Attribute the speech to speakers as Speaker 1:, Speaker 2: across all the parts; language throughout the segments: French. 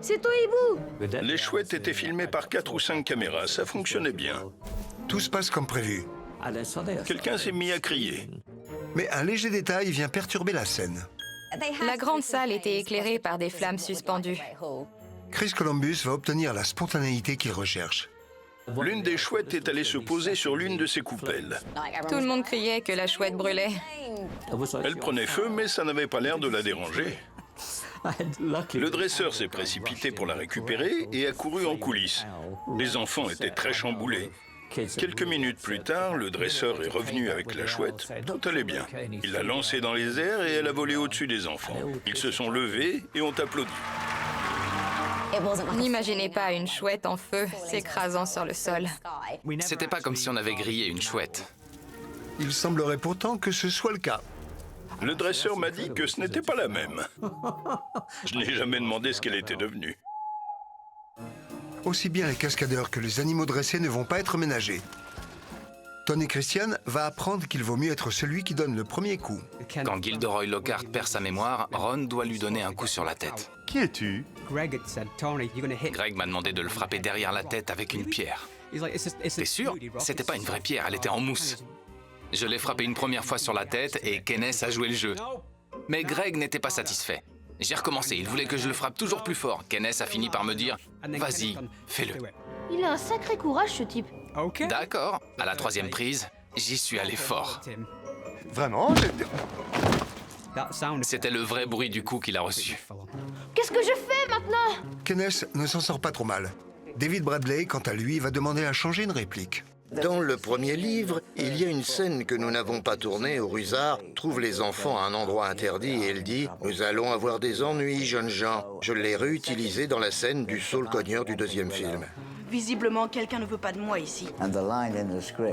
Speaker 1: C'est toi, hibou.
Speaker 2: Les chouettes étaient filmées par 4 ou 5 caméras, ça fonctionnait bien.
Speaker 3: Tout se passe comme prévu.
Speaker 2: Quelqu'un s'est mis à crier.
Speaker 3: Mais un léger détail vient perturber la scène.
Speaker 4: La grande salle était éclairée par des flammes suspendues.
Speaker 3: Chris Columbus va obtenir la spontanéité qu'il recherche.
Speaker 2: L'une des chouettes est allée se poser sur l'une de ses coupelles.
Speaker 4: Tout le monde criait que la chouette brûlait.
Speaker 2: Elle prenait feu, mais ça n'avait pas l'air de la déranger. Le dresseur s'est précipité pour la récupérer et a couru en coulisses. Les enfants étaient très chamboulés. Quelques minutes plus tard, le dresseur est revenu avec la chouette. Tout allait bien. Il l'a lancée dans les airs et elle a volé au-dessus des enfants. Ils se sont levés et ont applaudi.
Speaker 4: N'imaginez pas une chouette en feu s'écrasant sur le sol.
Speaker 5: C'était pas comme si on avait grillé une chouette.
Speaker 3: Il semblerait pourtant que ce soit le cas.
Speaker 2: Le dresseur m'a dit que ce n'était pas la même. Je n'ai jamais demandé ce qu'elle était devenue.
Speaker 3: Aussi bien les cascadeurs que les animaux dressés ne vont pas être ménagés. Tony Christian va apprendre qu'il vaut mieux être celui qui donne le premier coup.
Speaker 5: Quand Gilderoy Lockhart perd sa mémoire, Ron doit lui donner un coup sur la tête.
Speaker 6: Qui es-tu?
Speaker 5: Greg m'a demandé de le frapper derrière la tête avec une pierre. T'es sûr? C'était pas une vraie pierre, elle était en mousse. Je l'ai frappé une première fois sur la tête et Kenneth a joué le jeu. Mais Greg n'était pas satisfait. J'ai recommencé, il voulait que je le frappe toujours plus fort. Kenneth a fini par me dire « Vas-y, fais-le ».
Speaker 1: Il a un sacré courage, ce type.
Speaker 5: D'accord, à la 3e prise, j'y suis allé fort.
Speaker 6: Vraiment?
Speaker 5: C'était le vrai bruit du coup qu'il a reçu.
Speaker 1: Qu'est-ce que je fais maintenant?
Speaker 3: Kenneth ne s'en sort pas trop mal. David Bradley, quant à lui, va demander à changer une réplique.
Speaker 7: Dans le premier livre, il y a une scène que nous n'avons pas tournée où Rusard trouve les enfants à un endroit interdit et elle dit « Nous allons avoir des ennuis, jeunes gens ». Je l'ai réutilisé dans la scène du saule-cogneur du 2e film.
Speaker 8: Visiblement, quelqu'un ne veut pas de moi ici.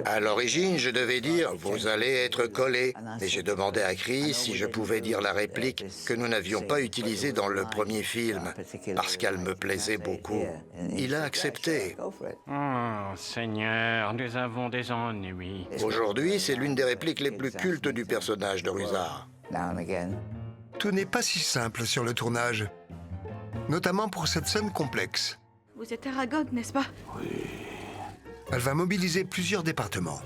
Speaker 7: À l'origine, je devais dire « Vous allez être collés ». Et j'ai demandé à Chris si je pouvais dire la réplique que nous n'avions pas utilisée dans le premier film, parce qu'elle me plaisait beaucoup. Il a accepté.
Speaker 9: Oh, Seigneur, nous avons des ennuis.
Speaker 7: Aujourd'hui, c'est l'une des répliques les plus cultes du personnage de Rusard.
Speaker 3: Tout n'est pas si simple sur le tournage, notamment pour cette scène complexe.
Speaker 8: Vous êtes Aragog, n'est-ce pas?
Speaker 3: Elle va mobiliser plusieurs départements.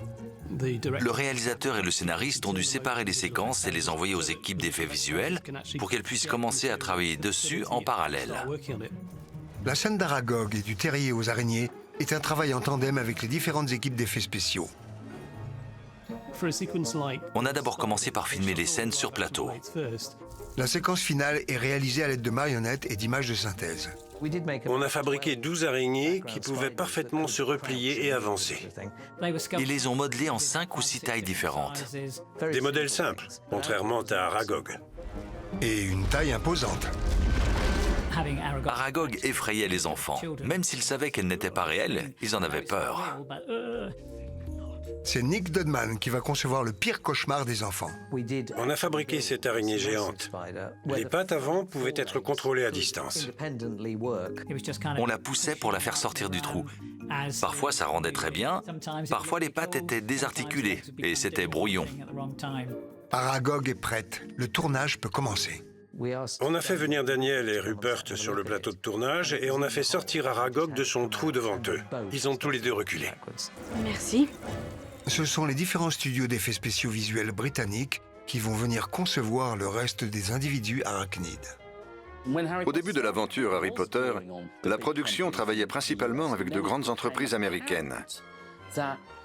Speaker 10: Le réalisateur et le scénariste ont dû séparer les séquences et les envoyer aux équipes d'effets visuels pour qu'elles puissent commencer à travailler dessus en parallèle.
Speaker 3: La scène d'Aragog et du terrier aux araignées est un travail en tandem avec les différentes équipes d'effets spéciaux.
Speaker 10: On a d'abord commencé par filmer les scènes sur plateau.
Speaker 3: La séquence finale est réalisée à l'aide de marionnettes et d'images de synthèse.
Speaker 11: On a fabriqué 12 araignées qui pouvaient parfaitement se replier et avancer.
Speaker 10: Ils les ont modelées en 5 ou 6 tailles différentes.
Speaker 11: Des modèles simples, contrairement à Aragog.
Speaker 3: Et une taille imposante.
Speaker 10: Aragog effrayait les enfants. Même s'ils savaient qu'elle n'était pas réelle, ils en avaient peur.
Speaker 3: C'est Nick Dodman qui va concevoir le pire cauchemar des enfants.
Speaker 11: On a fabriqué cette araignée géante. Les pattes avant pouvaient être contrôlées à distance.
Speaker 10: On la poussait pour la faire sortir du trou. Parfois, ça rendait très bien. Parfois, les pattes étaient désarticulées et c'était brouillon.
Speaker 3: Aragog est prête. Le tournage peut commencer.
Speaker 11: On a fait venir Daniel et Rupert sur le plateau de tournage et on a fait sortir Aragog de son trou devant eux. Ils ont tous les deux reculé.
Speaker 8: Merci.
Speaker 3: Ce sont les différents studios d'effets spéciaux visuels britanniques qui vont venir concevoir le reste des individus arachnides.
Speaker 12: Au début de l'aventure Harry Potter, la production travaillait principalement avec de grandes entreprises américaines.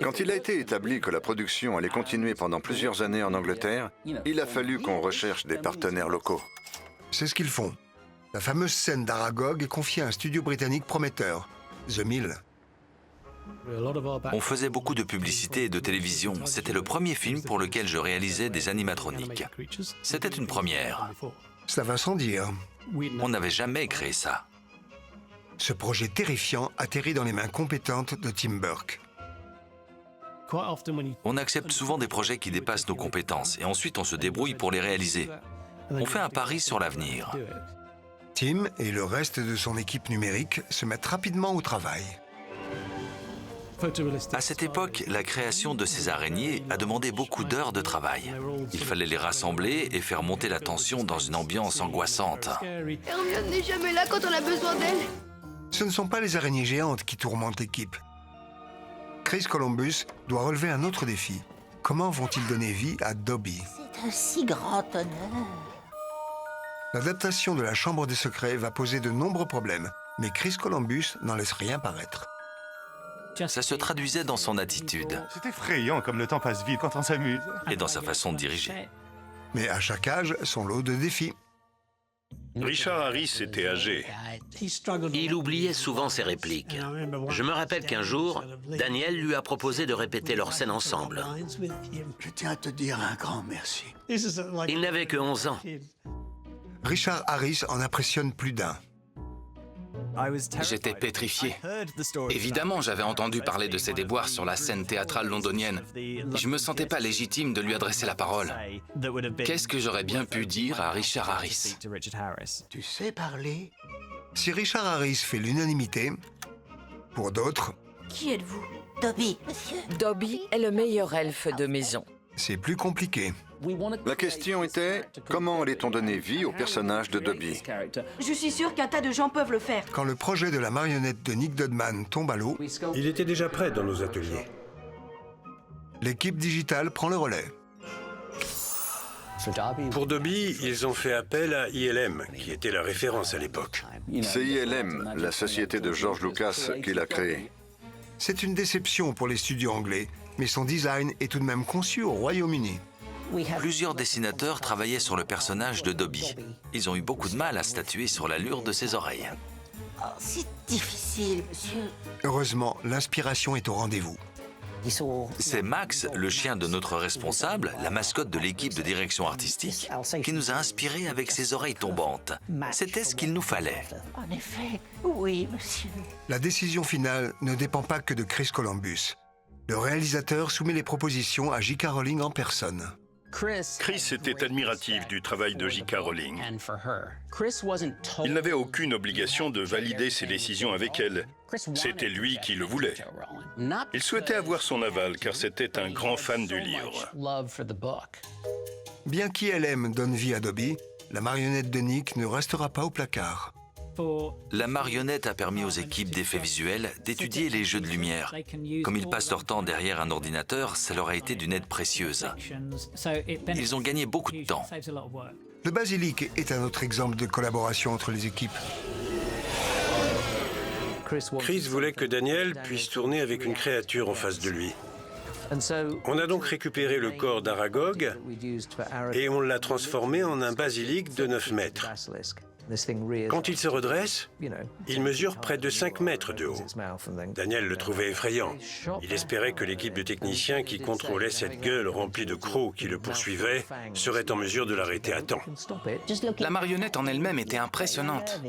Speaker 12: Quand il a été établi que la production allait continuer pendant plusieurs années en Angleterre, il a fallu qu'on recherche des partenaires locaux.
Speaker 3: C'est ce qu'ils font. La fameuse scène d'Aragog est confiée à un studio britannique prometteur, The Mill.
Speaker 10: On faisait beaucoup de publicité et de télévision. C'était le premier film pour lequel je réalisais des animatroniques. C'était une première.
Speaker 3: Ça va sans dire.
Speaker 10: On n'avait jamais créé ça.
Speaker 3: Ce projet terrifiant atterrit dans les mains compétentes de Tim Burke.
Speaker 10: On accepte souvent des projets qui dépassent nos compétences et ensuite on se débrouille pour les réaliser. On fait un pari sur l'avenir.
Speaker 3: Tim et le reste de son équipe numérique se mettent rapidement au travail.
Speaker 10: À cette époque, la création de ces araignées a demandé beaucoup d'heures de travail. Il fallait les rassembler et faire monter la tension dans une ambiance angoissante.
Speaker 1: Hermione n'est jamais là quand on a besoin d'elle.
Speaker 3: Ce ne sont pas les araignées géantes qui tourmentent l'équipe. Chris Columbus doit relever un autre défi. Comment vont-ils donner vie à Dobby?
Speaker 6: C'est un si grand honneur.
Speaker 3: L'adaptation de la Chambre des secrets va poser de nombreux problèmes, mais Chris Columbus n'en laisse rien paraître.
Speaker 10: Ça se traduisait dans son attitude.
Speaker 13: C'est effrayant comme le temps passe vite quand on s'amuse.
Speaker 10: Et dans sa façon de diriger.
Speaker 3: Mais à chaque âge, son lot de défis.
Speaker 2: Richard Harris était âgé.
Speaker 14: Il oubliait souvent ses répliques. Je me rappelle qu'un jour, Daniel lui a proposé de répéter leur scène ensemble.
Speaker 15: Je tiens à te dire un grand merci.
Speaker 14: Il n'avait que 11 ans.
Speaker 3: Richard Harris en impressionne plus d'un.
Speaker 5: J'étais pétrifié. Évidemment, j'avais entendu parler de ses déboires sur la scène théâtrale londonienne. Je me sentais pas légitime de lui adresser la parole. Qu'est-ce que j'aurais bien pu dire à Richard Harris?
Speaker 15: Tu sais parler?
Speaker 3: Si Richard Harris fait l'unanimité, pour d'autres...
Speaker 8: Qui êtes-vous?
Speaker 6: Dobby, monsieur.
Speaker 16: Dobby est le meilleur elfe de maison.
Speaker 3: C'est plus compliqué.
Speaker 12: La question était, comment allait-on donner vie au personnage de Dobby?
Speaker 8: Je suis sûr qu'un tas de gens peuvent le faire.
Speaker 3: Quand le projet de la marionnette de Nick Dodman tombe à l'eau,
Speaker 11: Il était déjà prêt dans nos ateliers.
Speaker 3: l'équipe digitale prend le relais.
Speaker 11: Pour Dobby, ils ont fait appel à ILM, qui était la référence à l'époque.
Speaker 12: C'est ILM, la société de George Lucas, qui l'a créé.
Speaker 3: C'est une déception pour les studios anglais, mais son design est tout de même conçu au Royaume-Uni.
Speaker 10: Plusieurs dessinateurs travaillaient sur le personnage de Dobby. Ils ont eu beaucoup de mal à statuer sur l'allure de ses oreilles.
Speaker 6: Oh, c'est difficile, monsieur.
Speaker 3: Heureusement, l'inspiration est au rendez-vous.
Speaker 10: C'est Max, le chien de notre responsable, la mascotte de l'équipe de direction artistique, qui nous a inspirés avec ses oreilles tombantes. C'était ce qu'il nous fallait.
Speaker 6: En effet, oui, monsieur.
Speaker 3: La décision finale ne dépend pas que de Chris Columbus. Le réalisateur soumet les propositions à J.K. Rowling en personne.
Speaker 2: Chris était admiratif du travail de J.K. Rowling. Il n'avait aucune obligation de valider ses décisions avec elle. C'était lui qui le voulait. Il souhaitait avoir son aval car c'était un grand fan du livre.
Speaker 3: Bien qu'ILM donne vie à Dobby, la marionnette de Nick ne restera pas au placard.
Speaker 10: La marionnette a permis aux équipes d'effets visuels d'étudier les jeux de lumière. Comme ils passent leur temps derrière un ordinateur, ça leur a été d'une aide précieuse. Ils ont gagné beaucoup de temps.
Speaker 3: Le basilic est un autre exemple de collaboration entre les équipes.
Speaker 11: Chris voulait que Daniel puisse tourner avec une créature en face de lui. On a donc récupéré le corps d'Aragog et on l'a transformé en un basilic de 9 mètres. Quand il se redresse, il mesure près de 5 mètres de haut. Daniel le trouvait effrayant. Il espérait que l'équipe de techniciens qui contrôlait cette gueule remplie de crocs qui le poursuivaient serait en mesure de l'arrêter à temps.
Speaker 5: La marionnette en elle-même était impressionnante.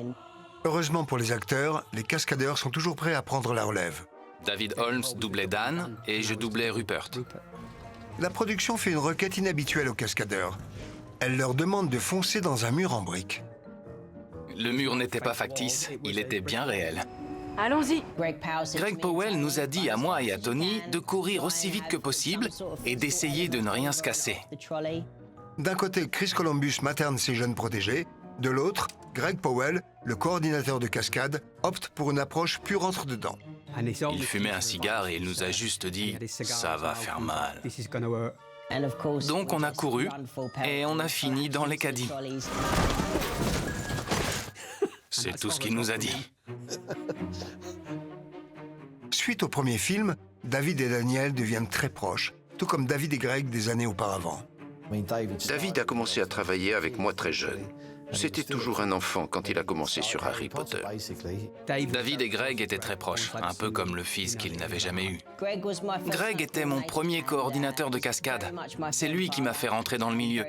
Speaker 3: Heureusement pour les acteurs, les cascadeurs sont toujours prêts à prendre la relève.
Speaker 5: David Holmes doublait Dan et je doublais Rupert.
Speaker 3: La production fait une requête inhabituelle aux cascadeurs. Elle leur demande de foncer dans un mur en briques.
Speaker 5: Le mur n'était pas factice, il était bien réel.
Speaker 8: Allons-y.
Speaker 5: Greg Powell nous a dit à moi et à Tony de courir aussi vite que possible et d'essayer de ne rien se casser.
Speaker 3: D'un côté, Chris Columbus materne ses jeunes protégés. De l'autre, Greg Powell, le coordinateur de cascade, opte pour une approche pure rentre-dedans.
Speaker 5: Il fumait un cigare et il nous a juste dit « ça va faire mal ». Donc on a couru et on a fini dans les caddies. C'est tout ce qu'il nous a dit.
Speaker 3: Suite au premier film, David et Daniel deviennent très proches, tout comme David et Greg des années auparavant.
Speaker 17: David a commencé à travailler avec moi très jeune. C'était toujours un enfant quand il a commencé sur Harry Potter.
Speaker 5: David et Greg étaient très proches, un peu comme le fils qu'il n'avait jamais eu. Greg était mon premier coordinateur de cascade. C'est lui qui m'a fait rentrer dans le milieu.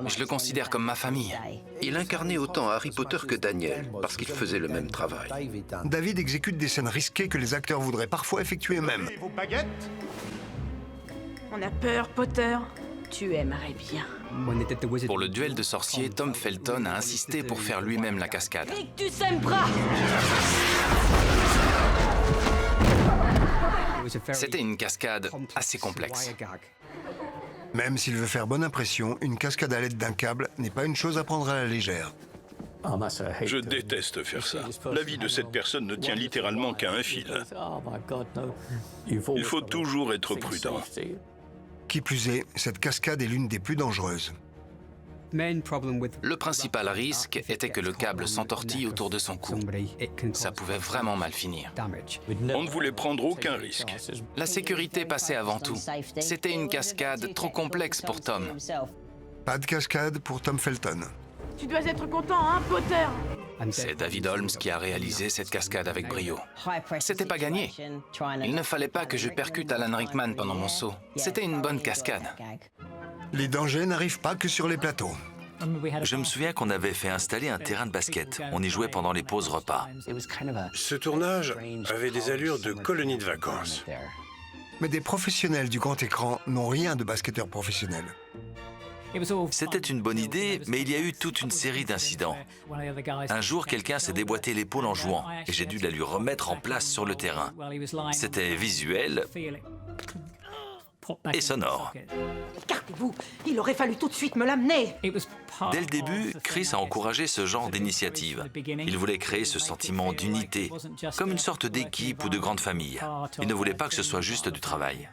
Speaker 5: Je le considère comme ma famille.
Speaker 17: Il incarnait autant Harry Potter que Daniel, parce qu'ils faisaient le même travail.
Speaker 3: David exécute des scènes risquées que les acteurs voudraient parfois effectuer eux-mêmes.
Speaker 8: On a peur, Potter. Tu aimerais bien.
Speaker 5: Pour le duel de sorciers, Tom Felton a insisté pour faire lui-même la cascade.
Speaker 8: Rictus Sempra!
Speaker 5: C'était une cascade assez complexe.
Speaker 3: Même s'il veut faire bonne impression, une cascade à l'aide d'un câble n'est pas une chose à prendre à la légère.
Speaker 2: Je déteste faire ça. La vie de cette personne ne tient littéralement qu'à un fil. Il faut toujours être prudent.
Speaker 3: Qui plus est, cette cascade est l'une des plus dangereuses.
Speaker 5: Le principal risque était que le câble s'entortille autour de son cou. Ça pouvait vraiment mal finir.
Speaker 2: On ne voulait prendre aucun risque.
Speaker 5: La sécurité passait avant tout. C'était une cascade trop complexe pour Tom.
Speaker 3: Pas de cascade pour Tom Felton.
Speaker 8: Tu dois être content, hein, Potter?
Speaker 5: C'est David Holmes qui a réalisé cette cascade avec brio. C'était pas gagné. Il ne fallait pas que je percute Alan Rickman pendant mon saut. C'était une bonne cascade.
Speaker 3: Les dangers n'arrivent pas que sur les plateaux.
Speaker 10: Je me souviens qu'on avait fait installer un terrain de basket. On y jouait pendant les pauses repas.
Speaker 11: Ce tournage avait des allures de colonie de vacances.
Speaker 3: Mais des professionnels du grand écran n'ont rien de basketteurs professionnels.
Speaker 10: C'était une bonne idée, mais il y a eu toute une série d'incidents. Un jour, quelqu'un s'est déboîté l'épaule en jouant, et j'ai dû la lui remettre en place sur le terrain. C'était visuel et sonore.
Speaker 8: Gardez-vous, il aurait fallu tout de suite me l'amener.
Speaker 10: Dès le début, Chris a encouragé ce genre d'initiative. Il voulait créer ce sentiment d'unité, comme une sorte d'équipe ou de grande famille. Il ne voulait pas que ce soit juste du travail.